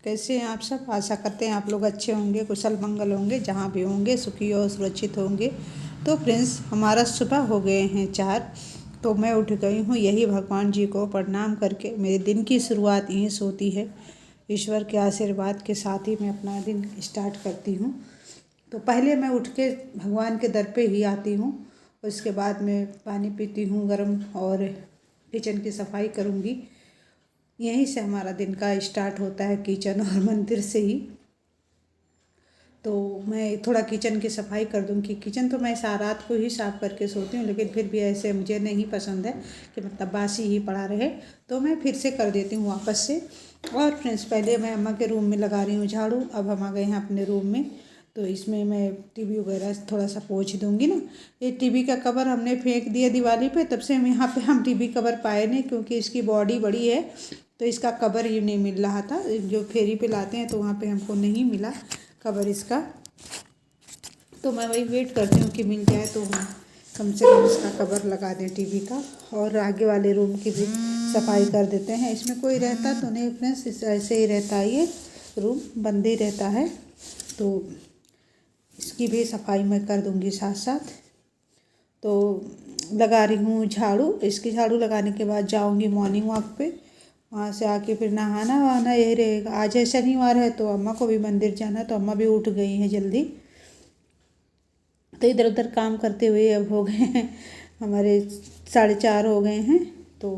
कैसे हैं आप सब। आशा करते हैं आप लोग अच्छे होंगे, कुशल मंगल होंगे, जहाँ भी होंगे सुखी और सुरक्षित होंगे। तो फ्रेंड्स, हमारा सुबह हो गए हैं 4। तो मैं उठ गई हूँ यही भगवान जी को प्रणाम करके। मेरे दिन की शुरुआत यहीं से होती है, ईश्वर के आशीर्वाद के साथ ही मैं अपना दिन स्टार्ट करती हूँ। तो पहले मैं उठ के भगवान के दर पे ही आती हूँ। उसके बाद मैं पानी पीती हूँ गर्म, और किचन की सफाई करूँगी। यहीं से हमारा दिन का स्टार्ट होता है, किचन और मंदिर से ही। तो मैं थोड़ा किचन की सफाई कर दूँगी। किचन तो मैं रात को ही साफ़ करके सोती हूँ, लेकिन फिर भी ऐसे मुझे नहीं पसंद है कि मतलब बासी ही पड़ा रहे, तो मैं फिर से कर देती हूँ वापस से। और फ्रेंड्स, पहले मैं अम्मा के रूम में लगा रही हूँ झाड़ू। अब हम आ गए हैं अपने रूम में, तो इसमें मैं टीवी वगैरह थोड़ा सा पोंछ दूँगी ना। ये टीवी का कवर हमने फेंक दिया दिवाली पे, तब से हम यहाँ पे टीवी कवर पाए नहीं, क्योंकि इसकी बॉडी बड़ी है तो इसका कवर ही नहीं मिल रहा था। जो फेरी पे लाते हैं तो वहाँ पे हमको नहीं मिला कवर इसका। तो मैं वही वेट करती हूँ कि मिल जाए तो हम कम से कम इसका कवर लगा दें टीवी का। और आगे वाले रूम की भी सफाई कर देते हैं। इसमें कोई रहता तो नहीं फ्रेंड्स, ऐसे ही रहता है, ये रूम बंद ही रहता है। तो इसकी भी सफाई मैं कर दूँगी साथ साथ। तो लगा रही हूँ झाड़ू। इसकी झाड़ू लगाने के बाद जाऊँगी मॉर्निंग वॉक पे। वहाँ से आके फिर नहाना वहाना यही रहेगा। आज है शनिवार है, तो अम्मा को भी मंदिर जाना, तो अम्मा भी उठ गई हैं जल्दी। तो इधर उधर काम करते हुए अब हो गए हैं हमारे 4:30 हो गए हैं। तो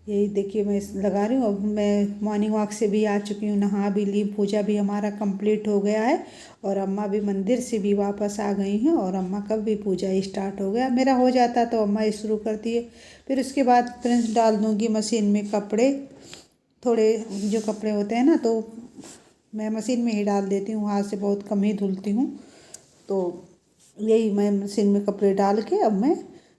यही देखिए मैं लगा रही हूँ। अब मैं मॉर्निंग वॉक से भी आ चुकी हूँ, नहा भी ली, पूजा भी हमारा कंप्लीट हो गया है। और अम्मा भी मंदिर से भी वापस आ गई हैं, और अम्मा का भी पूजा स्टार्ट हो गया। मेरा हो जाता तो अम्मा शुरू करती है। फिर उसके बाद फ्रेंड्स डाल दूँगी मशीन में कपड़े। थोड़े जो कपड़े होते हैं ना, तो मैं मशीन में ही डाल देती हूँ, हाथ से बहुत कम ही धुलती हूँ। तो यही मैं मशीन में कपड़े डाल के अब मैं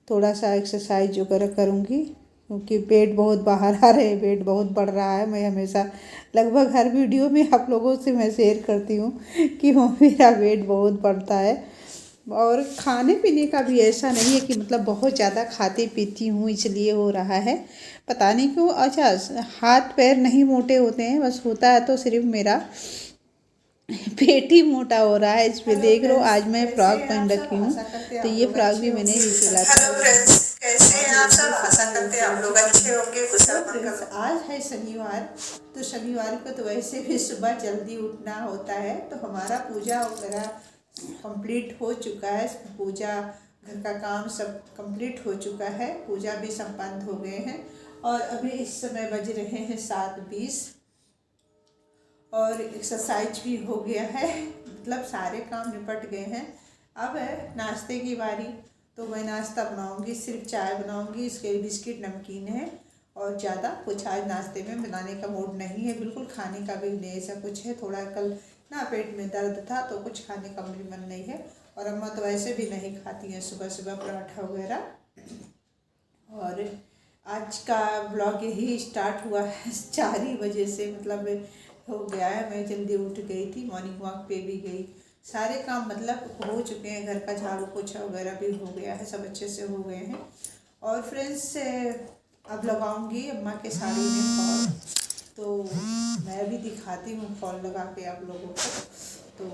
थोड़ा सा एक्सरसाइज वगैरह करूँगी, क्योंकि पेट बहुत बाहर आ रहे हैं, पेट बहुत बढ़ रहा है। मैं हमेशा लगभग हर वीडियो में आप लोगों से मैं शेयर करती हूँ कि वो मेरा वेट बहुत बढ़ता है। और खाने पीने का भी ऐसा नहीं है कि मतलब बहुत ज़्यादा खाती पीती हूँ इसलिए हो रहा है, पता नहीं क्यों। अच्छा, हाथ पैर नहीं मोटे होते हैं, बस होता है तो सिर्फ मेरा पेट ही मोटा हो रहा है। इस पे देख लो, आज मैं फ्रॉक पहन रखी हूँ, तो ये फ्रॉक भी मैंने ही सिला था। हेलो फ्रेंड्स, कैसे हैं आप सब। आशा करते हैं आप लोग अच्छे होंगे, कुशल मंगल। आज है शनिवार, तो शनिवार को तो वैसे भी सुबह जल्दी उठना होता है। तो हमारा पूजा वगैरह कंप्लीट हो चुका है। पूजा घर का काम सब कंप्लीट हो चुका है, पूजा भी संपन्न हो गए हैं। और अभी इस समय बज रहे हैं 7:20, और एक्सरसाइज भी हो गया है, मतलब सारे काम निपट गए हैं। अब है नाश्ते की बारी। तो मैं नाश्ता बनाऊंगी, सिर्फ चाय बनाऊंगी, इसके बिस्किट नमकीन है, और ज़्यादा कुछ आज नाश्ते में बनाने का मूड नहीं है, बिल्कुल खाने का भी नहीं ऐसा कुछ है। थोड़ा कल ना पेट में दर्द था, तो कुछ खाने का मुझे मन नहीं है। और अम्मा तो वैसे भी नहीं खाती हैं सुबह सुबह पराठा वगैरह। और आज का ब्लॉग यही स्टार्ट हुआ है 4 ही बजे से, मतलब हो गया है। मैं जल्दी उठ गई थी, मॉर्निंग वॉक पे भी गई, सारे काम मतलब हो चुके हैं। घर का झाड़ू पोछा वगैरह भी हो गया है, सब अच्छे से हो गए हैं। और फ्रेंड्स, अब लगाऊंगी अम्मा के साड़ी में फॉल, तो मैं भी दिखाती हूँ फॉल लगा के आप लोगों को। तो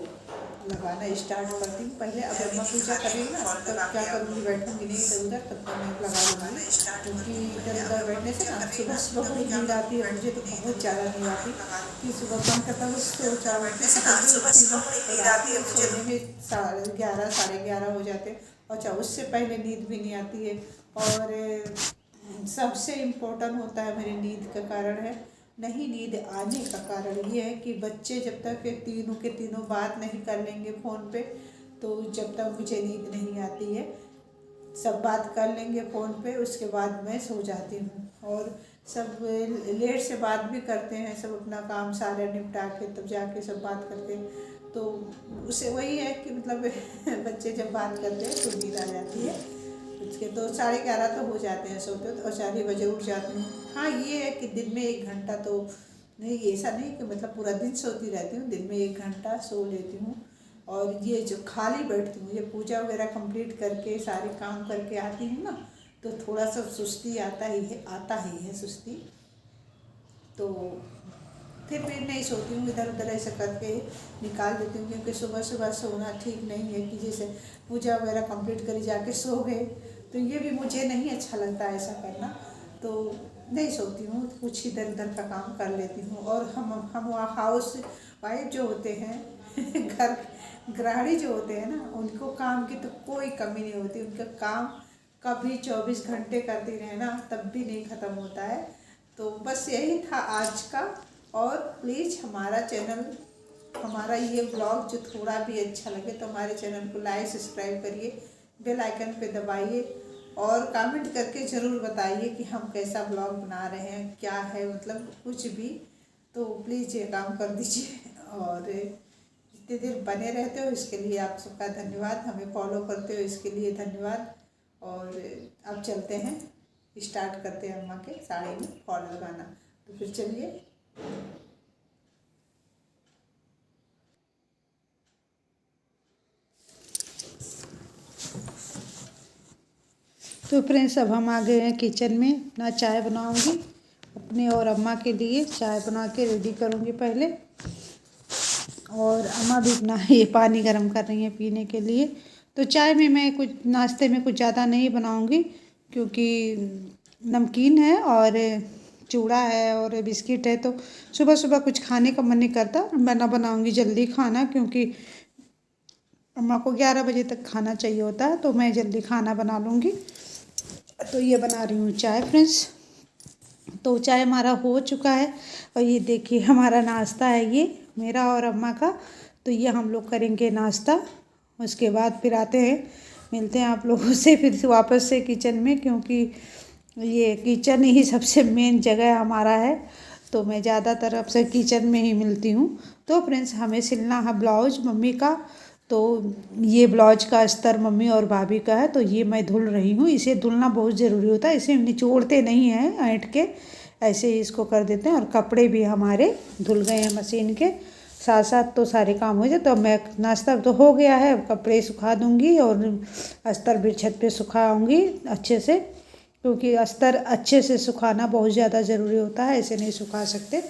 लगाना स्टार्ट करती हूँ पहले। अब अम्मा पूजा करेंगे ना, तब क्या करूँगी, बैठूँगी नहीं इधर उधर, तब तक मैं लगा लूँगी। क्योंकि इधर उधर बैठने से ना सुबह सुबह बहुत नींद आती है, मुझे तो बहुत ज़्यादा नींद आती कि सुबह मन करता है सो जाओ। रात में सोने में 11:30 11:30 हो जाते, अच्छा उससे पहले नींद भी नहीं आती है। और सबसे इम्पोर्टेंट होता है मेरी नींद का कारण है, नहीं नींद आने का कारण ये है कि बच्चे जब तक तीनों के तीनों बात नहीं कर लेंगे फ़ोन पे, तो जब तक मुझे नींद नहीं आती है। सब बात कर लेंगे फ़ोन पे, उसके बाद मैं सो जाती हूँ। और सब लेट से बात भी करते हैं, सब अपना काम सारा निपटा के तब जाके सब बात करते हैं। तो उससे वही है कि मतलब बच्चे जब बात करते हैं तो नींद आ जाती है। उसके तो 11:30 तो हो जाते हैं सोते, तो 4 बजे उठ जाती हूँ। हाँ, ये है कि दिन में 1 घंटा तो नहीं, ऐसा नहीं कि मतलब पूरा दिन सोती रहती हूँ, दिन में 1 घंटा सो लेती हूँ। और ये जो खाली बैठती हूँ, ये पूजा वगैरह कंप्लीट करके सारे काम करके आती हूँ ना, तो थोड़ा सा सुस्ती आता ही है सुस्ती। तो फिर भी नहीं सोती हूँ, इधर उधर ऐसे करके निकाल देती हूँ, क्योंकि सुबह सुबह सोना ठीक नहीं है कि जैसे पूजा वगैरह कंप्लीट करी जाके सो गए, तो ये भी मुझे नहीं अच्छा लगता ऐसा करना। तो नहीं सोती हूँ, कुछ इधर उधर का काम कर लेती हूँ। और हम हाउस वाइफ जो होते हैं घर गृहिणी जो होते हैं ना, उनको काम की तो कोई कमी नहीं होती। उनका काम कभी 24 घंटे करती रहे ना, तब भी नहीं ख़त्म होता है। तो बस यही था आज का। और प्लीज़ हमारा चैनल, हमारा ये ब्लॉग जो थोड़ा भी अच्छा लगे तो हमारे चैनल को लाइक सब्सक्राइब करिए, बेल आइकन पे दबाइए और कमेंट करके ज़रूर बताइए कि हम कैसा ब्लॉग बना रहे हैं, क्या है मतलब कुछ भी। तो प्लीज़ ये काम कर दीजिए। और जितने देर बने रहते हो इसके लिए आप सबका धन्यवाद, हमें फॉलो करते हो इसके लिए धन्यवाद। और अब चलते हैं, स्टार्ट करते हैं अम्मा के साड़ी में फॉल लगाना। तो फिर चलिए। तो फ्रेंड्स अब हम आ गए हैं किचन में। अपना चाय बनाऊंगी अपने और अम्मा के लिए। चाय बना के रेडी करूंगी पहले, और अम्मा भी अपना ये पानी गर्म कर रही हैं पीने के लिए। तो चाय में मैं कुछ नाश्ते में कुछ ज़्यादा नहीं बनाऊंगी, क्योंकि नमकीन है और चूड़ा है और बिस्किट है, तो सुबह सुबह कुछ खाने का मन नहीं करता। मैं ना बनाऊँगी जल्दी खाना, क्योंकि अम्मा को 11 बजे तक खाना चाहिए होता है, तो मैं जल्दी खाना बना लूँगी। तो ये बना रही हूँ चाय फ्रेंड्स। तो चाय हमारा हो चुका है, और ये देखिए हमारा नाश्ता है ये मेरा और अम्मा का। तो ये हम लोग करेंगे नाश्ता, उसके बाद फिर आते हैं, मिलते हैं आप लोगों से फिर से वापस से किचन में, क्योंकि ये किचन ही सबसे मेन जगह हमारा है। तो मैं ज़्यादातर अब से किचन में ही मिलती हूँ। तो फ्रेंड्स हमें सिलना है ब्लाउज मम्मी का। तो ये ब्लाउज का अस्तर मम्मी और भाभी का है, तो ये मैं धुल रही हूँ। इसे धुलना बहुत ज़रूरी होता है, इसे निचोड़ते नहीं हैं ऐंठ के, ऐसे ही इसको कर देते हैं। और कपड़े भी हमारे धुल गए हैं मशीन के साथ साथ, तो सारे काम हो जाए। तो मैं नाश्ता तो हो गया है, कपड़े सुखा दूँगी और अस्तर भी छत पे सुखाऊँगी अच्छे से, क्योंकि अस्तर अच्छे से सुखाना बहुत ज़्यादा ज़रूरी होता है, ऐसे नहीं सुखा सकते।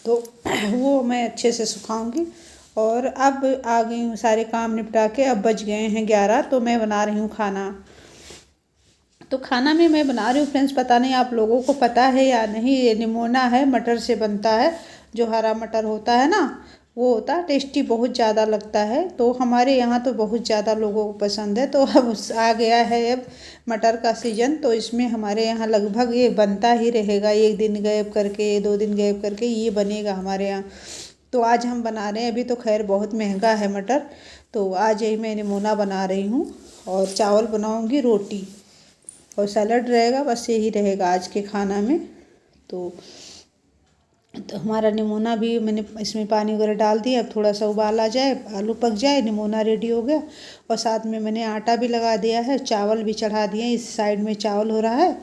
तो वो मैं अच्छे से सुखाऊँगी। और अब आ गई हूँ सारे काम निपटा के। अब बज गए हैं 11, तो मैं बना रही हूँ खाना। तो खाना में मैं बना रही हूँ फ्रेंड्स, पता नहीं आप लोगों को पता है या नहीं, ये निमोना है, मटर से बनता है। जो हरा मटर होता है ना, वो होता है टेस्टी, बहुत ज़्यादा लगता है। तो हमारे यहाँ तो बहुत ज़्यादा लोगों को पसंद है। तो अब आ गया है अब मटर का सीज़न, तो इसमें हमारे यहाँ लगभग ये बनता ही रहेगा। एक दिन गैप करके, 2 दिन गैप करके ये बनेगा हमारे यहाँ। तो आज हम बना रहे हैं, अभी तो खैर बहुत महंगा है मटर, तो आज यही मैं निमोना बना रही हूँ। और चावल बनाऊँगी, रोटी और सैलड रहेगा, बस यही रहेगा आज के खाना में। तो हमारा निमोना भी मैंने इसमें पानी वगैरह डाल दिया। अब थोड़ा सा उबाल आ जाए, आलू पक जाए, निमोना रेडी हो गया। और साथ में मैंने आटा भी लगा दिया है, चावल भी चढ़ा दिए। इस साइड में चावल हो रहा है,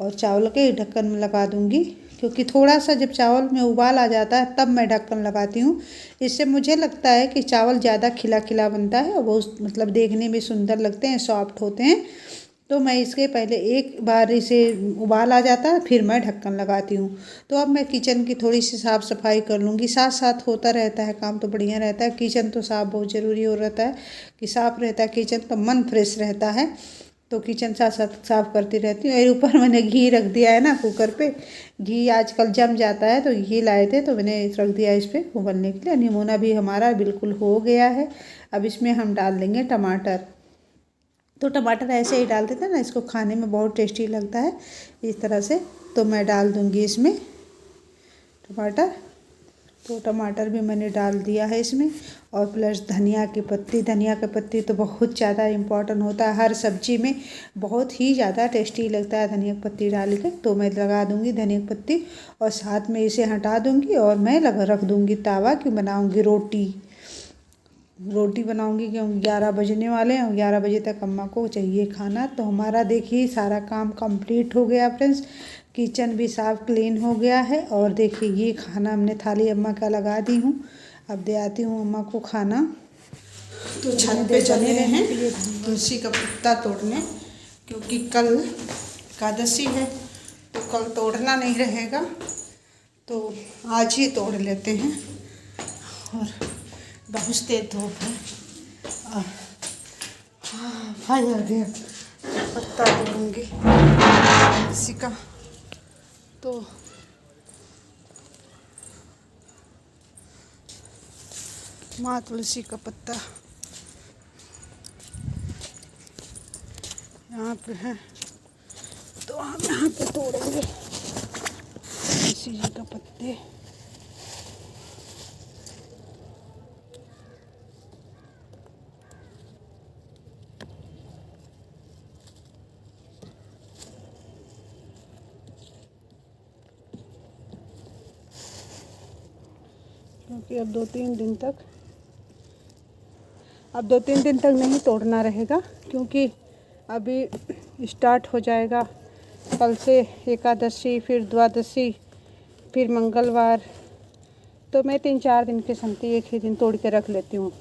और चावल के ढक्कन में लगा दूँगी, क्योंकि थोड़ा सा जब चावल में उबाल आ जाता है तब मैं ढक्कन लगाती हूँ। इससे मुझे लगता है कि चावल ज़्यादा खिला खिला बनता है और बहुत मतलब देखने में सुंदर लगते हैं, सॉफ्ट होते हैं। तो मैं इसके पहले एक बार इसे उबाल आ जाता है, फिर मैं ढक्कन लगाती हूँ। तो अब मैं किचन की थोड़ी सी साफ़ सफाई कर लूँगी, साथ साथ होता रहता है काम, तो बढ़िया रहता है। किचन तो साफ़ बहुत ज़रूरी हो रहता है, कि साफ़ रहता है किचन तो मन फ्रेश रहता है। तो किचन साथ साथ साफ़ करती रहती हूँ। और ऊपर मैंने घी रख दिया है ना कुकर पे, घी आजकल जम जाता है, तो घी लाए थे तो मैंने रख दिया इस पर उबलने के लिए। निमोना भी हमारा बिल्कुल हो गया है। अब इसमें हम डाल देंगे टमाटर। तो टमाटर ऐसे ही डाल देते हैं ना, इसको खाने में बहुत टेस्टी लगता है इस तरह से। तो मैं डाल दूँगी इसमें टमाटर। तो टमाटर भी मैंने डाल दिया है इसमें, और प्लस धनिया की पत्ती। धनिया की पत्ती तो बहुत ज़्यादा इम्पॉर्टेंट होता है, हर सब्जी में बहुत ही ज़्यादा टेस्टी लगता है धनिया की पत्ती डाल के। तो मैं लगा दूँगी धनिया की पत्ती, और साथ में इसे हटा दूँगी और मैं रख दूँगी तावा, कि बनाऊँगी रोटी बनाऊँगी, क्योंकि 11 बजने वाले हैं और 11 बजे तक अम्मा को चाहिए खाना। तो हमारा देखिए सारा काम कंप्लीट हो गया फ्रेंड्स। किचन भी साफ़ क्लीन हो गया है। और देखिए ये खाना हमने थाली अम्मा का लगा दी हूँ। अब दे आती हूँ अम्मा को खाना। तो छत पे चले रहे हैं तुलसी का पत्ता तोड़ने, क्योंकि कल एकादशी है, तो कल तोड़ना नहीं रहेगा। तो आज ही तोड़ लेते हैं। और बहुत तेज धूप है। भाई आ गया, पत्ता तोड़ूंगी इसी का। तो माँ तुलसी का पत्ता यहाँ पे है, तो हम यहाँ पे तोड़ेंगे तुलसी जी का पत्ते। क्योंकि अब 2-3 दिन तक नहीं तोड़ना रहेगा, क्योंकि अभी स्टार्ट हो जाएगा कल से एकादशी, फिर द्वादशी, फिर मंगलवार। तो मैं 3-4 दिन के संगति एक ही दिन तोड़ के रख लेती हूँ।